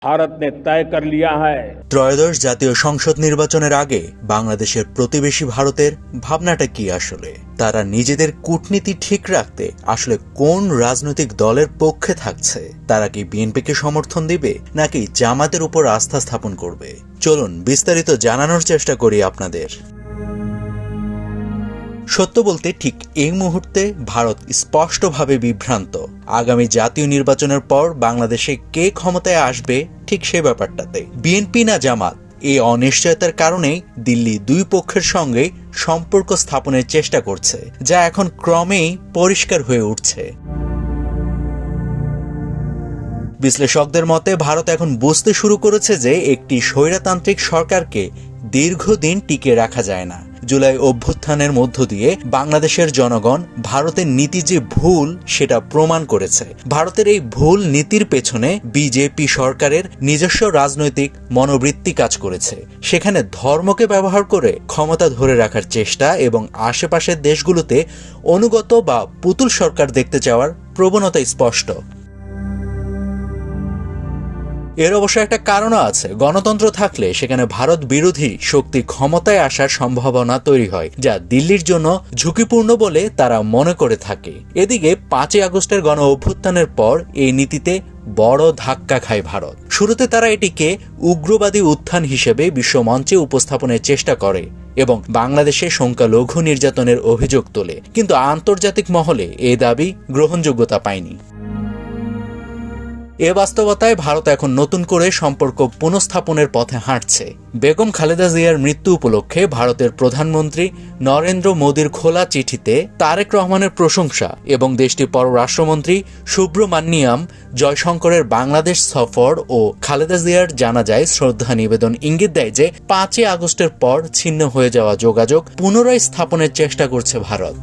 भारत ने तय कर लिया है। ত্রয়োদশ জাতীয় সংসদ নির্বাচনের আগে বাংলাদেশের প্রতিবেশী ভারতের ভাবনাটা কি আসলে? তারা নিজেদের কূটনীতি ঠিক রাখতে আসলে কোন রাজনৈতিক দলের পক্ষে থাকছে? তারা কি বিএনপিকে সমর্থন দিবে নাকি জামাতের উপর আস্থা স্থাপন করবে? চলুন বিস্তারিত জানানোর চেষ্টা করি আপনাদের। সত্য বলতে ঠিক এই মুহূর্তে ভারত স্পষ্টভাবে বিভ্রান্ত। আগামী জাতীয় নির্বাচনের পর বাংলাদেশে কে ক্ষমতায় আসবে ঠিক সে ব্যাপারটাতে বিএনপি না জামাত, এই অনিশ্চয়তার কারণেই দিল্লি দুই পক্ষের সঙ্গে সম্পর্ক স্থাপনের চেষ্টা করছে, যা এখন ক্রমেই পরিষ্কার হয়ে উঠছে। বিশ্লেষকদের মতে ভারত এখন বুঝতে শুরু করেছে যে একটি স্বৈরতান্ত্রিক সরকারকে দীর্ঘদিন টিকে রাখা যায় না। জুলাই অভ্যুত্থানের মধ্য দিয়ে বাংলাদেশের জনগণ ভারতের নীতি যে ভুল সেটা প্রমাণ করেছে। ভারতের এই ভুল নীতির পেছনে বিজেপি সরকারের নিজস্ব রাজনৈতিক মনোবৃত্তি কাজ করেছে। সেখানে ধর্মকে ব্যবহার করে ক্ষমতা ধরে রাখার চেষ্টা এবং আশেপাশের দেশগুলোতে অনুগত বা পুতুল সরকার দেখতে চাওয়ার প্রবণতা স্পষ্ট। এর অবশ্য একটা কারণও আছে। গণতন্ত্র থাকলে সেখানে ভারত বিরোধী শক্তি ক্ষমতায় আসার সম্ভাবনা তৈরি হয়, যা দিল্লির জন্য ঝুঁকিপূর্ণ বলে তারা মনে করে থাকে। এদিকে 5ই আগস্টের গণ অভ্যুত্থানের পর এই নীতিতে বড় ধাক্কা খায় ভারত। শুরুতে তারা এটিকে উগ্রবাদী উত্থান হিসেবে বিশ্বমঞ্চে উপস্থাপনের চেষ্টা করে এবং বাংলাদেশে সংখ্যালঘু নির্যাতনের অভিযোগ তোলে, কিন্তু আন্তর্জাতিক মহলে এই দাবি গ্রহণযোগ্যতা পায়নি। এ বাস্তবতায় ভারত এখন নতুন করে সম্পর্ক পুনঃস্থাপনের পথে হাঁটছে। বেগম খালেদা জিয়ার মৃত্যু উপলক্ষে ভারতের প্রধানমন্ত্রী নরেন্দ্র মোদীর খোলা চিঠিতে তারেক রহমানের প্রশংসা এবং দেশটির পররাষ্ট্রমন্ত্রী সুব্রমানিয়াম জয়শঙ্করের বাংলাদেশ সফর ও খালেদা জিয়ার জানাজায় শ্রদ্ধা নিবেদন ইঙ্গিত দেয় যে 5ই আগস্টের পর ছিন্ন হয়ে যাওয়া যোগাযোগ পুনরায় স্থাপনের চেষ্টা করছে ভারত।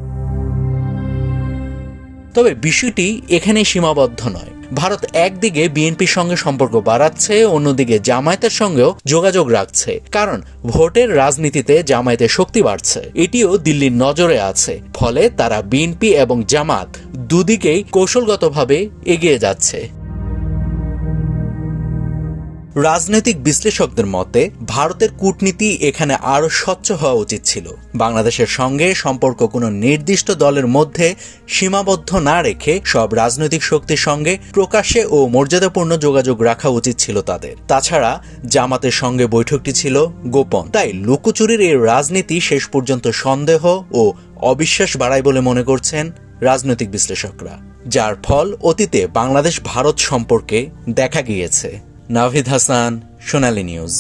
তবে বিষয়টি এখানেই সীমাবদ্ধ নয়। ভারত একদিকে বিএনপির সঙ্গে সম্পর্ক বাড়াচ্ছে, অন্যদিকে জামায়াতের সঙ্গেও যোগাযোগ রাখছে, কারণ ভোটের রাজনীতিতে জামায়াতের শক্তি বাড়ছে। এটিও দিল্লির নজরে আছে। ফলে তারা বিএনপি এবং জামাত দুদিকেই কৌশলগতভাবে এগিয়ে যাচ্ছে। রাজনৈতিক বিশ্লেষকদের মতে ভারতের কূটনীতি এখানে আরও স্বচ্ছ হওয়া উচিত ছিল। বাংলাদেশের সঙ্গে সম্পর্ক কোনো নির্দিষ্ট দলের মধ্যে সীমাবদ্ধ না রেখে সব রাজনৈতিক শক্তির সঙ্গে প্রকাশ্যে ও মর্যাদাপূর্ণ যোগাযোগ রাখা উচিত ছিল তাদের। তাছাড়া জামাতের সঙ্গে বৈঠকটি ছিল গোপন, তাই লুকোচুরির এই রাজনীতি শেষ পর্যন্ত সন্দেহ ও অবিশ্বাস বাড়ায় বলে মনে করছেন রাজনৈতিক বিশ্লেষকরা, যার ফল অতীতে বাংলাদেশ ভারত সম্পর্কে দেখা গিয়েছে। নাভিদ হাসান, সোনালী নিউজ।